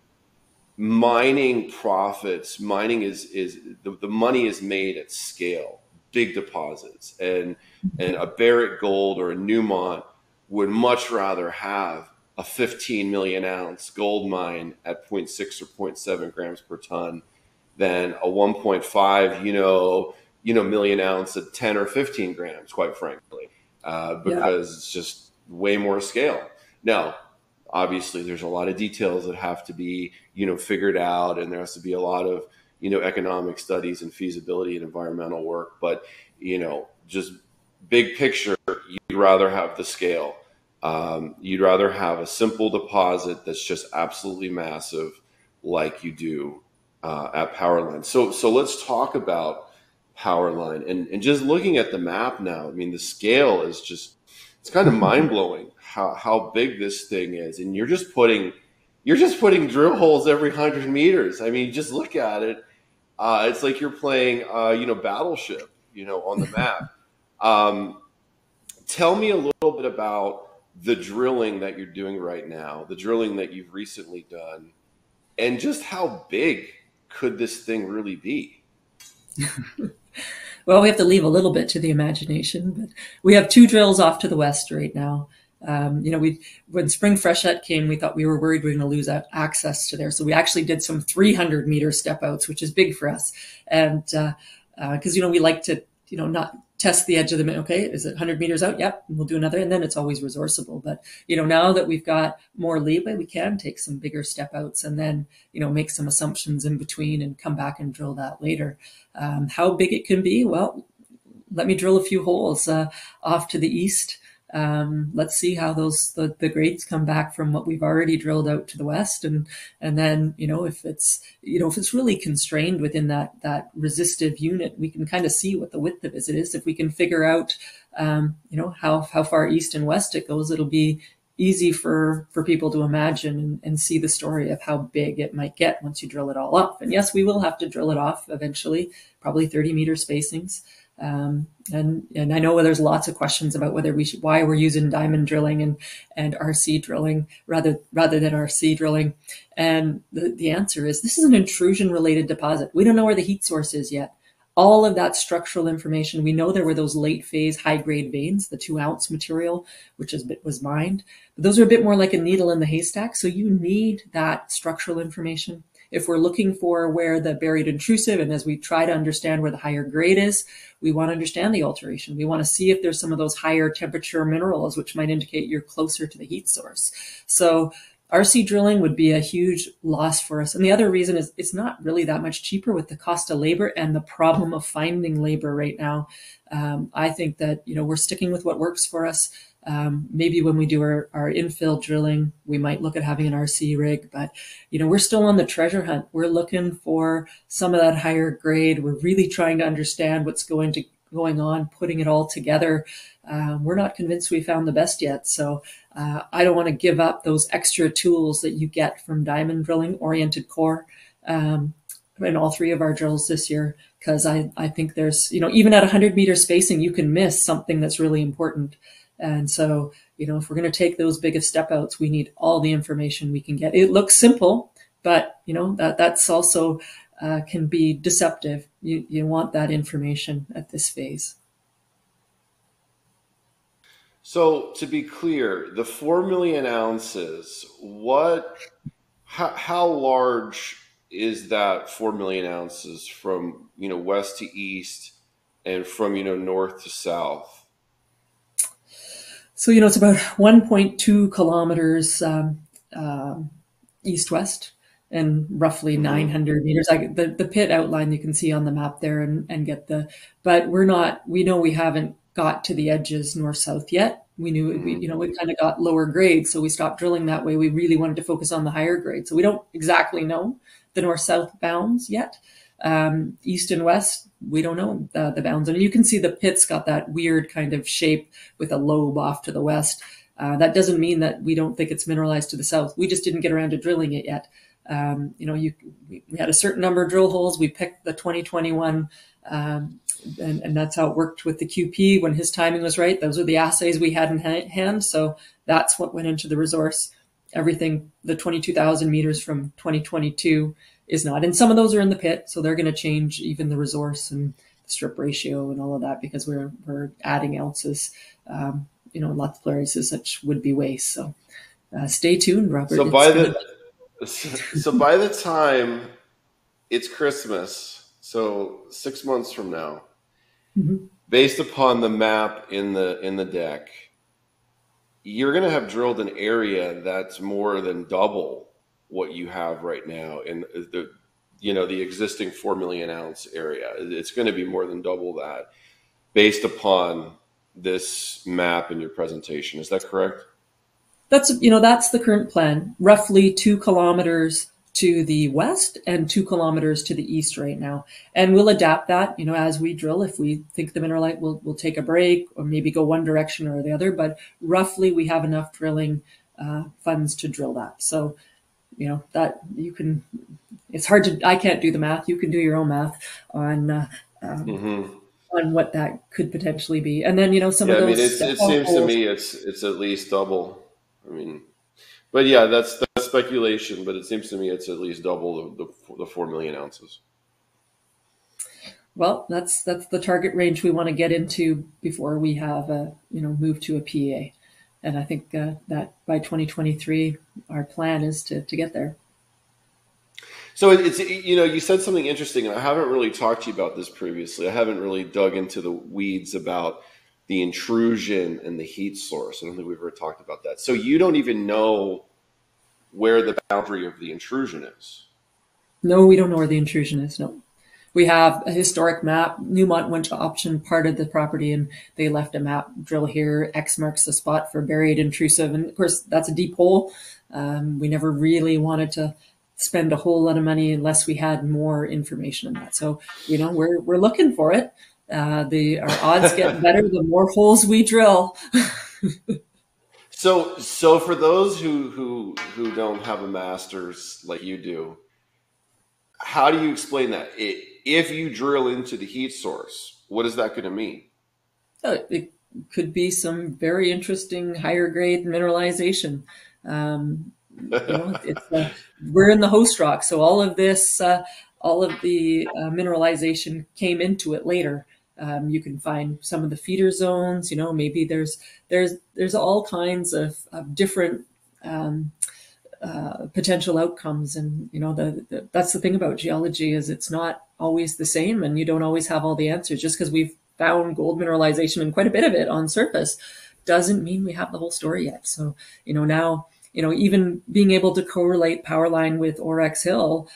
mining profits. Mining is the money is made at scale. Big deposits, and a Barrick Gold or a Newmont would much rather have a 15 million ounce gold mine at 0.6 or 0.7 grams per ton than a 1.5 million ounce at 10 or 15 grams, quite frankly, because it's just way more scale. Now, obviously there's a lot of details that have to be, figured out, and there has to be a lot of, economic studies and feasibility and environmental work. But, just big picture, you'd rather have the scale. You'd rather have a simple deposit that's just absolutely massive, like you do at Powerline. So let's talk about Powerline, and just looking at the map now. I mean, the scale is just, it's kind of mind blowing how big this thing is, and you're just putting drill holes every 100 meters. I mean, just look at it. It's like you're playing, Battleship, on the map. Tell me a little bit about the drilling that you're doing right now, the drilling that you've recently done, and just how big could this thing really be? Well, we have to leave a little bit to the imagination, but we have two drills off to the west right now. When spring freshet came, we thought we were worried we were going to lose access to there. So we actually did some 300-meter step outs, which is big for us. And because, we like to, not test the edge of the, okay, is it 100 meters out? Yep, we'll do another. And then it's always resourceable. But, now that we've got more leeway, we can take some bigger step outs and then, make some assumptions in between and come back and drill that later. How big it can be? Well, let me drill a few holes off to the east. Let's see how the grades come back from what we've already drilled out to the west, and then if it's really constrained within that resistive unit, we can kind of see what the width of it is. If we can figure out how far east and west it goes, it'll be easy for people to imagine and see the story of how big it might get once you drill it all up. And yes, we will have to drill it off eventually, probably 30-meter spacings. And I know there's lots of questions about why we're using diamond drilling and RC drilling rather than RC drilling. And the answer is this is an intrusion related deposit. We don't know where the heat source is yet. All of that structural information, we know there were those late phase high grade veins, the 2-ounce material, which was mined. But those are a bit more like a needle in the haystack. So you need that structural information. If we're looking for where the buried intrusive, and as we try to understand where the higher grade is, we want to understand the alteration. We want to see if there's some of those higher temperature minerals, which might indicate you're closer to the heat source. So RC drilling would be a huge loss for us. And the other reason is it's not really that much cheaper with the cost of labor and the problem of finding labor right now. I think that, we're sticking with what works for us. Maybe when we do our infill drilling, we might look at having an RC rig, but, we're still on the treasure hunt. We're looking for some of that higher grade. We're really trying to understand what's going on, putting it all together. We're not convinced we found the best yet. So I don't want to give up those extra tools that you get from diamond drilling, oriented core, in all three of our drills this year, because I think there's, even at 100-meter spacing, you can miss something that's really important. And so, if we're going to take those biggest step outs, we need all the information we can get. It looks simple, but, that's also can be deceptive. You want that information at this phase. So to be clear, the 4 million ounces, how large is that 4 million ounces from, west to east and from, north to south? So, it's about 1.2 kilometers east-west and roughly 900 meters. The pit outline you can see on the map there and get but we know we haven't got to the edges north-south yet. We knew, we kind of got lower grade, so we stopped drilling that way. We really wanted to focus on the higher grade. So we don't exactly know the north-south bounds yet. East and west, we don't know the bounds. And you can see the pit's got that weird kind of shape with a lobe off to the west. That doesn't mean that we don't think it's mineralized to the south. We just didn't get around to drilling it yet. We had a certain number of drill holes. We picked the 2021, and that's how it worked with the QP when his timing was right. Those are the assays we had in hand. So that's what went into the resource. Everything, the 22,000 meters from 2022 is not. And some of those are in the pit, so they're going to change even the resource and the strip ratio and all of that because we're adding ounces. Lots of places such would be waste. So stay tuned, Robert. So by the time it's Christmas, so 6 months from now, based upon the map in the deck, you're going to have drilled an area that's more than double what you have right now in the existing 4 million ounce area. It's going to be more than double that based upon this map in your presentation. Is that correct? That's the current plan. Roughly 2 kilometers to the west and 2 kilometers to the east right now. And we'll adapt that, as we drill. If we think the mineralite, we'll take a break or maybe go one direction or the other. But roughly, we have enough drilling funds to drill that. So, that you can. It's hard to. I can't do the math. You can do your own math on. On what that could potentially be, and then some Yeah, of I mean, those it seems to me it's at least double. I mean, but yeah, that's speculation. But it seems to me it's at least double the 4 million ounces. Well, that's the target range we want to get into before we have move to a PEA, and I think that by 2023 our plan is to get there. So it's you said something interesting, and I haven't really talked to you about this previously. I haven't really dug into the weeds about the intrusion and the heat source. I don't think we've ever talked about that. So you don't even know where the boundary of the intrusion is. No, we don't know where the intrusion is. No, we have a historic map. Newmont went to option part of the property, and they left a map. Drill here. X marks the spot for buried intrusive, and of course that's a deep hole. We never really wanted to spend a whole lot of money unless we had more information on that. So, we're looking for it. Our odds get better the more holes we drill. So for those who don't have a master's like you do, how do you explain that? If you drill into the heat source, what is that going to mean? It could be some very interesting higher grade mineralization. We're in the host rock, so all of the mineralization came into it later. You can find some of the feeder zones. Maybe there's all kinds of different potential outcomes, and that's the thing about geology is it's not always the same, and you don't always have all the answers. Just because we've found gold mineralization and quite a bit of it on surface doesn't mean we have the whole story yet. So now. Even being able to correlate Powerline with Aurex Hill,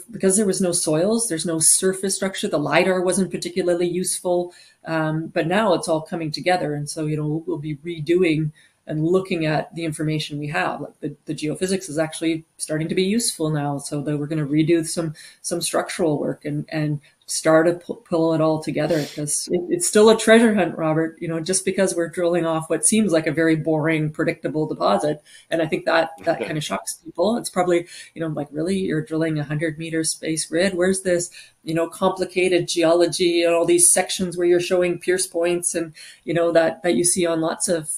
because there was no soils, there's no surface structure. The LiDAR wasn't particularly useful, but now it's all coming together. And so, we'll be redoing and looking at the information we have. Like the geophysics is actually starting to be useful now. So that we're going to redo some structural work and start to pull it all together, because it's still a treasure hunt, Robert. Just because we're drilling off what seems like a very boring, predictable deposit, and I think that kind of shocks people. It's probably like, really, you're drilling 100-meter space grid? Where's this complicated geology and all these sections where you're showing pierce points and that you see on lots of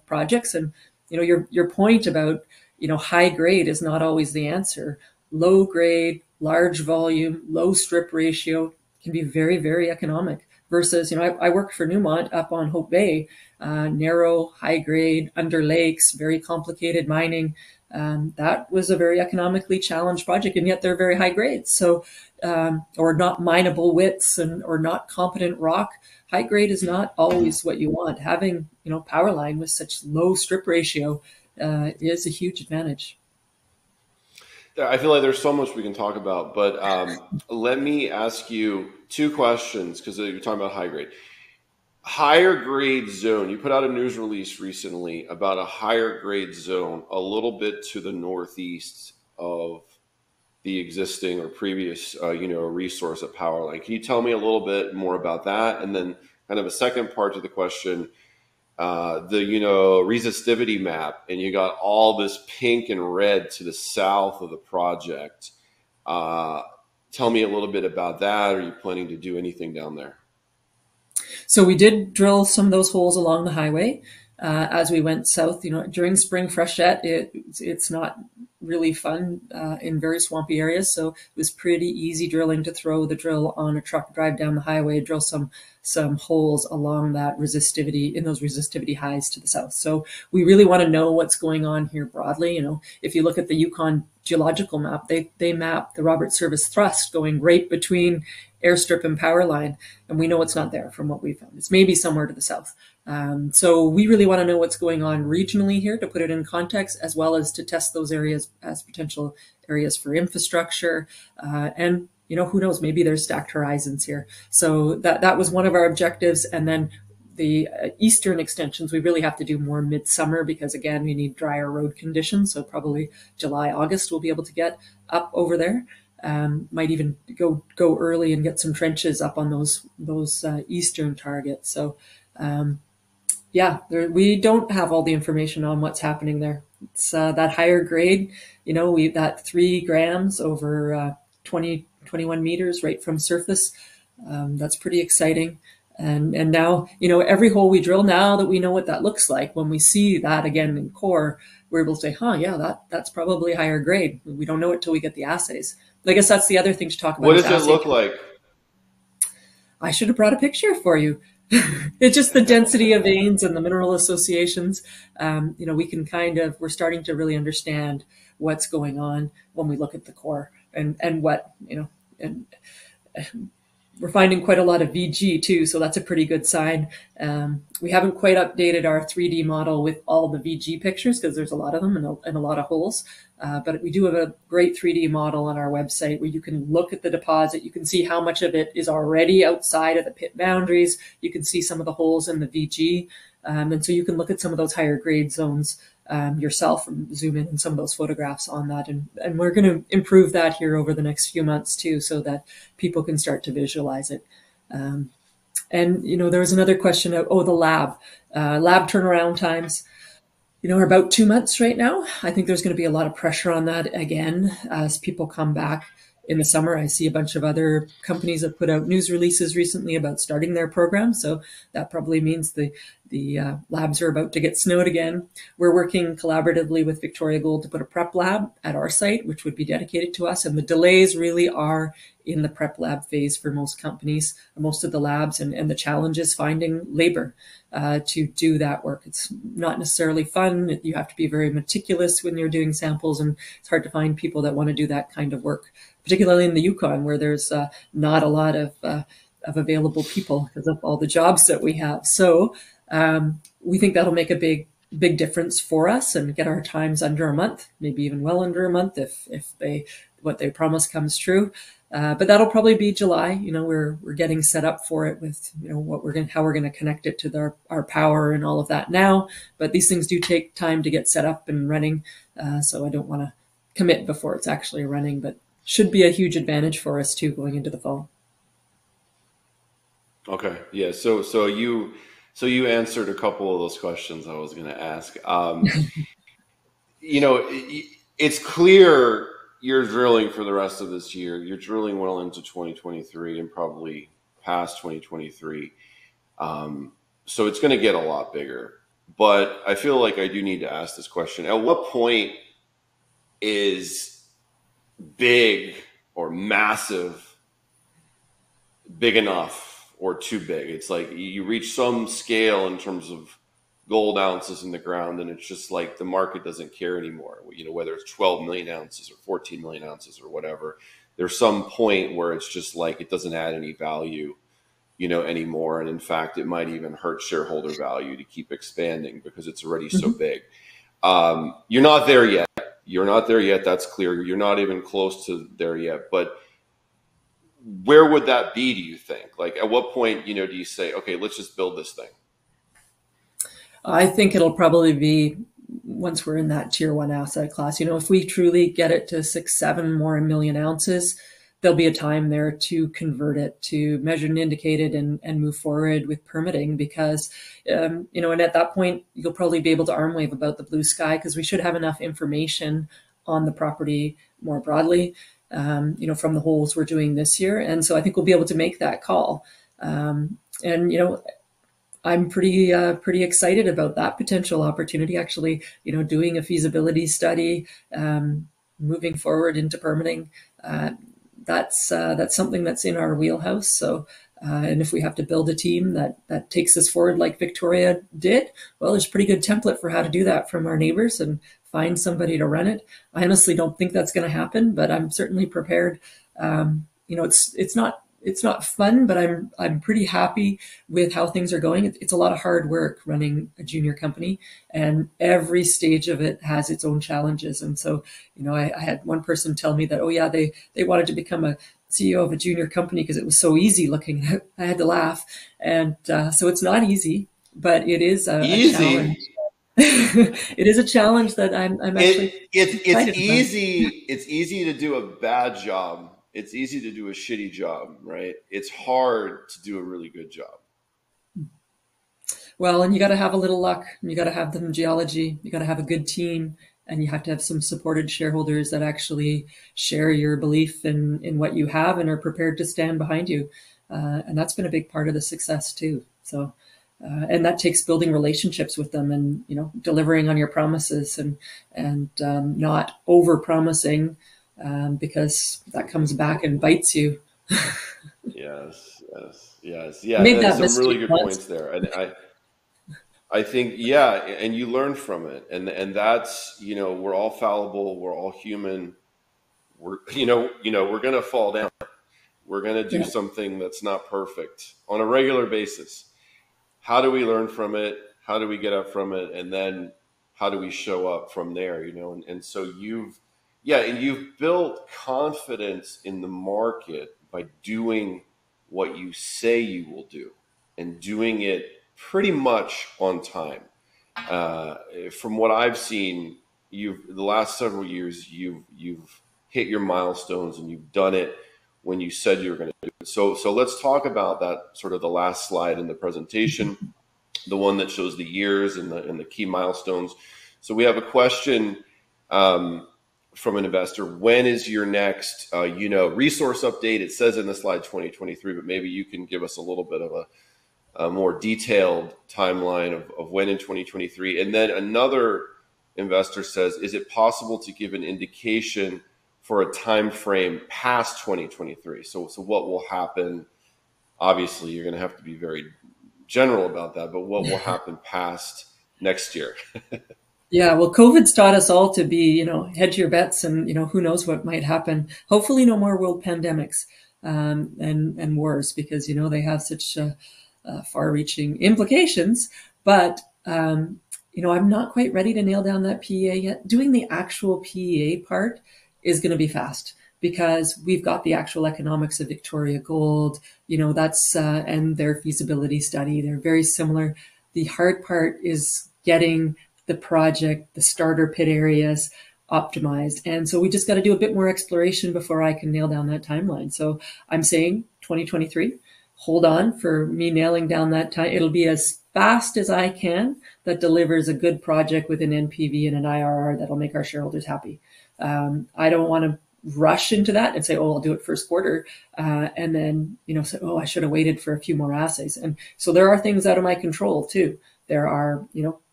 projects? And your point about high grade is not always the answer. Low grade, large volume, low strip ratio can be very, very economic versus, I worked for Newmont up on Hope Bay, narrow, high grade, under lakes, very complicated mining. That was a very economically challenged project, and yet they're very high grade. So, or not mineable widths or not competent rock. High grade is not always what you want. Having, Powerline with such low strip ratio is a huge advantage. I feel like there's so much we can talk about, but let me ask you two questions, because you're talking about high grade. Higher grade zone. You put out a news release recently about a higher grade zone a little bit to the northeast of the existing or previous resource at Powerline. Can you tell me a little bit more about that? And then kind of a second part to the question, the resistivity map, and you got all this pink and red to the south of the project. Tell me a little bit about that. Are you planning to do anything down there? So we did drill some of those holes along the highway as we went south. During spring freshet, it's not really fun in very swampy areas. So it was pretty easy drilling to throw the drill on a truck, drive down the highway, drill some holes along that resistivity, in those resistivity highs to the south. So we really want to know what's going on here broadly. If you look at the Yukon geological map, they map the Robert Service thrust going right between airstrip and Powerline, and we know it's not there from what we found. It's maybe somewhere to the south. So we really want to know what's going on regionally here to put it in context, as well as to test those areas as potential areas for infrastructure. And, who knows, maybe there's stacked horizons here. So that was one of our objectives. And then the eastern extensions, we really have to do more midsummer because, again, we need drier road conditions. So probably July, August, we'll be able to get up over there. Might even go early and get some trenches up on those eastern targets. So we don't have all the information on what's happening there. It's that higher grade, we've that 3 grams over 21 meters right from surface. That's pretty exciting. And now, every hole we drill, now that we know what that looks like, when we see that again in core, we're able to say, that's probably higher grade. We don't know it till we get the assays. I guess that's the other thing to talk about. What does it look like? I should have brought a picture for you. It's just the density of veins and the mineral associations. We can we're starting to really understand what's going on when we look at the core and what, and we're finding quite a lot of VG too. So that's a pretty good sign. We haven't quite updated our 3D model with all the VG pictures because there's a lot of them and a lot of holes. But we do have a great 3D model on our website where you can look at the deposit. You can see how much of it is already outside of the pit boundaries. You can see some of the holes in the VG. And so you can look at some of those higher grade zones yourself and zoom in some of those photographs on that. And we're going to improve that here over the next few months too, so that people can start to visualize it. And, there was another question of, the lab turnaround times. Are about 2 months right now. I think there's going to be a lot of pressure on that again as people come back in the summer. I see a bunch of other companies that put out news releases recently about starting their program. So that probably means the labs are about to get snowed again. We're working collaboratively with Victoria Gold to put a prep lab at our site, which would be dedicated to us. And the delays really are in the prep lab phase for most companies, most of the labs, and the challenge is finding labor to do that work. It's not necessarily fun. You have to be very meticulous when you're doing samples, and it's hard to find people that want to do that kind of work, particularly in the Yukon, where there's not a lot of available people because of all the jobs that we have. So we think that'll make a big difference for us and get our times under a month, maybe even well under a month if what they promise comes true. But that'll probably be July. We're getting set up for it with how we're going to connect it to our power and all of that now. But these things do take time to get set up and running, so I don't want to commit before it's actually running. But should be a huge advantage for us too going into the fall. Okay, yeah. So you answered a couple of those questions I was going to ask. It's clear you're drilling for the rest of this year. You're drilling well into 2023 and probably past 2023. So it's going to get a lot bigger. But I feel like I do need to ask this question. At what point is big or massive big enough or too big? It's like you reach some scale in terms of gold ounces in the ground, and it's just like the market doesn't care anymore. Whether it's 12 million ounces or 14 million ounces or whatever, there's some point where it's just like it doesn't add any value, anymore. And in fact, it might even hurt shareholder value to keep expanding because it's already so big. You're not there yet. You're not there yet. That's clear. You're not even close to there yet. But where would that be, do you think? Like, at what point, do you say, okay, let's just build this thing? I think it'll probably be once we're in that tier 1 asset class. If we truly get it to 6-7 more million ounces, there'll be a time there to convert it to measured and indicated and move forward with permitting because, and at that point, you'll probably be able to arm wave about the blue sky because we should have enough information on the property more broadly, from the holes we're doing this year. And so I think we'll be able to make that call. I'm pretty excited about that potential opportunity, actually, doing a feasibility study, moving forward into permitting. That's something that's in our wheelhouse. So, and if we have to build a team that takes us forward like Victoria did, well, there's a pretty good template for how to do that from our neighbors and find somebody to run it. I honestly don't think that's going to happen, but I'm certainly prepared. It's not it's not fun, but I'm pretty happy with how things are going. It's a lot of hard work running a junior company, and every stage of it has its own challenges. And so, I had one person tell me that, oh yeah, they wanted to become a CEO of a junior company because it was so easy looking. I had to laugh, and so it's not easy, but it is a challenge. Easy. It is a challenge that I'm actually It's excited about. easy. It's easy to do a bad job. It's easy to do a shitty job, right? It's hard to do a really good job. Well, and you got to have a little luck. You got to have the geology. You got to have a good team, and you have to have some supported shareholders that actually share your belief in what you have and are prepared to stand behind you. And that's been a big part of the success too. So, and that takes building relationships with them, and delivering on your promises, and not over promising, because that comes back and bites you. Yes, yes, yes, I yeah. made And that some really mistake good once. points there. And I think, yeah, and you learn from it. And that's, we're all fallible. We're all human. We're gonna fall down. We're gonna do Yeah. something that's not perfect on a regular basis. How do we learn from it? How do we get up from it? And then how do we show up from there? And so you've built confidence in the market by doing what you say you will do and doing it pretty much on time. Uh, from what I've seen, the last several years, you've hit your milestones and you've done it when you said you were going to do it. So let's talk about that, sort of the last slide in the presentation, the one that shows the years and the key milestones. So we have a question from an investor. When is your next, resource update? It says in the slide 2023, but maybe you can give us a little bit of a more detailed timeline of when in 2023. And then another investor says, is it possible to give an indication for a time frame past 2023? So what will happen? Obviously, you're going to have to be very general about that, but what will happen past next year? Yeah, well, COVID's taught us all to be, hedge your bets, and who knows what might happen. Hopefully, no more world pandemics, and wars, because they have such far-reaching implications. But I'm not quite ready to nail down that PEA yet. Doing the actual PEA part is going to be fast, because we've got the actual economics of Victoria Gold. That's and their feasibility study. They're very similar. The hard part is getting the project, the starter pit areas optimized. And so we just got to do a bit more exploration before I can nail down that timeline. So I'm saying 2023, hold on for me nailing down that time. It'll be as fast as I can that delivers a good project with an NPV and an IRR that'll make our shareholders happy. I don't want to rush into that and say, oh, I'll do it first quarter. And then, say, oh, I should have waited for a few more assays. And so there are things out of my control too. There are,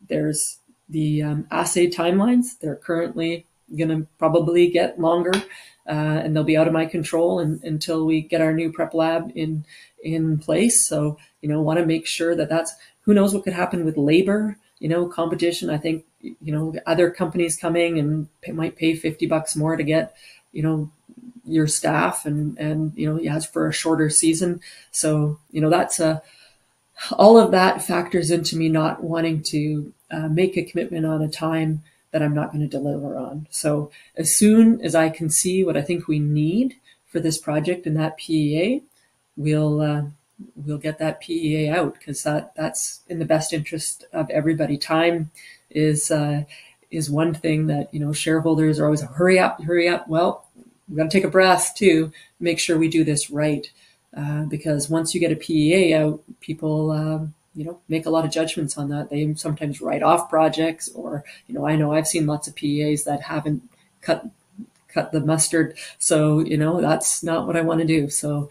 there's the assay timelines. They're currently going to probably get longer, and they'll be out of my control until we get our new prep lab in place. So, want to make sure that's, who knows what could happen with labor, competition. I think, other companies coming and might pay $50 more to get, your staff, and yeah, it's for a shorter season. So, that's all of that factors into me not wanting to make a commitment on a time that I'm not going to deliver on. So as soon as I can see what I think we need for this project and that PEA, we'll get that PEA out, because that's in the best interest of everybody. Time is one thing that shareholders are always, hurry up, hurry up. Well, we've got to take a breath too, make sure we do this right. Because once you get a PEA out, people, make a lot of judgments on that. They sometimes write off projects, or, I know I've seen lots of PEAs that haven't cut the mustard. So, that's not what I want to do. So,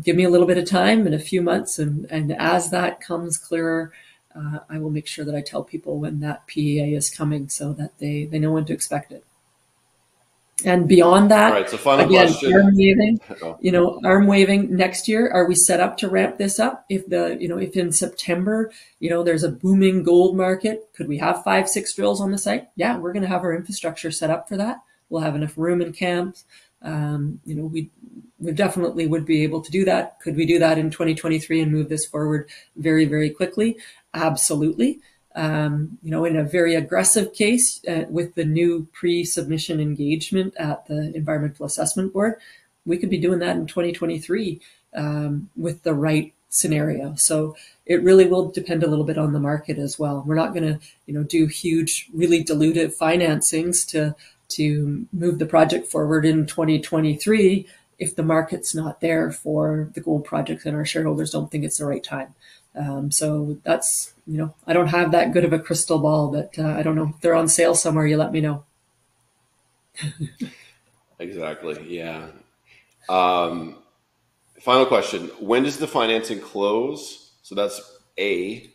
give me a little bit of time, and a few months. And as that comes clearer, I will make sure that I tell people when that PEA is coming, so that they know when to expect it. And beyond All that, right. So final again, question. Oh. arm waving next year. Are we set up to ramp this up? If if in September, there's a booming gold market, could we have 5-6 drills on the site? Yeah, we're going to have our infrastructure set up for that. We'll have enough room in camps. We definitely would be able to do that. Could we do that in 2023 and move this forward very, very quickly? Absolutely. In a very aggressive case with the new pre-submission engagement at the Environmental Assessment Board, we could be doing that in 2023 with the right scenario. So it really will depend a little bit on the market as well. We're not going to, do huge, really dilutive financings to move the project forward in 2023 if the market's not there for the gold projects and our shareholders don't think it's the right time. So that's, I don't have that good of a crystal ball, but I don't know. If they're on sale somewhere, you let me know. Exactly. Yeah. Final question. When does the financing close? So that's A.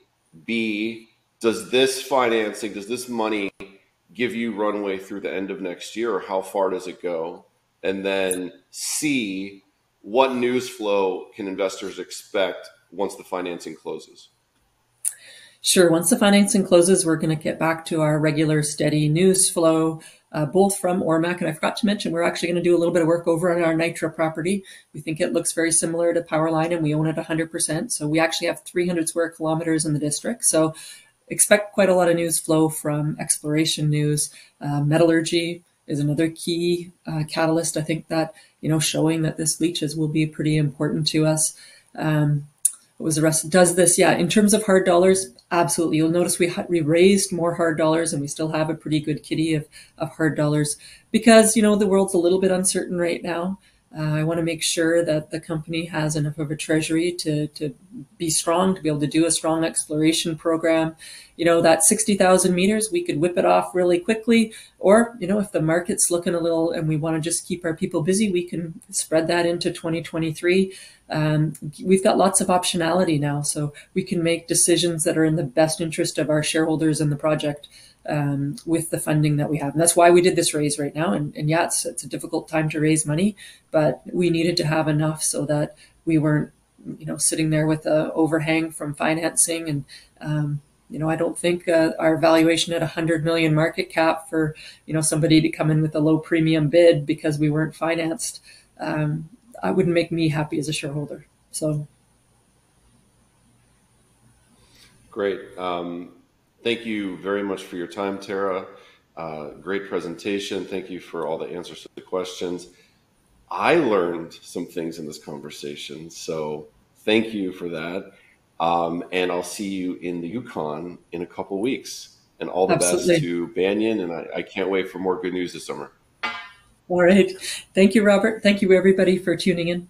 B, does this money give you runway through the end of next year, or how far does it go? And then C, what news flow can investors expect once the financing closes? Sure. Once the financing closes, we're going to get back to our regular steady news flow, both from AurMac. And I forgot to mention, we're actually going to do a little bit of work over on our Nitra property. We think it looks very similar to Powerline, and we own it 100%. So we actually have 300 square kilometers in the district. So expect quite a lot of news flow from exploration news. Metallurgy is another key catalyst. I think that, showing that this leaches will be pretty important to us. What was the rest? Does this? Yeah. In terms of hard dollars, absolutely. You'll notice we raised more hard dollars, and we still have a pretty good kitty of hard dollars because, the world's a little bit uncertain right now. I want to make sure that the company has enough of a treasury to be strong, to be able to do a strong exploration program. That 60,000 meters, we could whip it off really quickly. Or, if the market's looking a little and we want to just keep our people busy, we can spread that into 2023. We've got lots of optionality now, so we can make decisions that are in the best interest of our shareholders in the project. With the funding that we have. And that's why we did this raise right now. And yeah, it's a difficult time to raise money, but we needed to have enough so that we weren't, sitting there with a overhang from financing. And, I don't think our valuation at 100 million market cap for, somebody to come in with a low premium bid because we weren't financed, I wouldn't make me happy as a shareholder. So. Great. Thank you very much for your time, Tara. Great presentation. Thank you for all the answers to the questions. I learned some things in this conversation, so thank you for that. And I'll see you in the Yukon in a couple weeks. And all the Absolutely. best to Banyan, and I can't wait for more good news this summer. All right. Thank you, Robert. Thank you, everybody, for tuning in.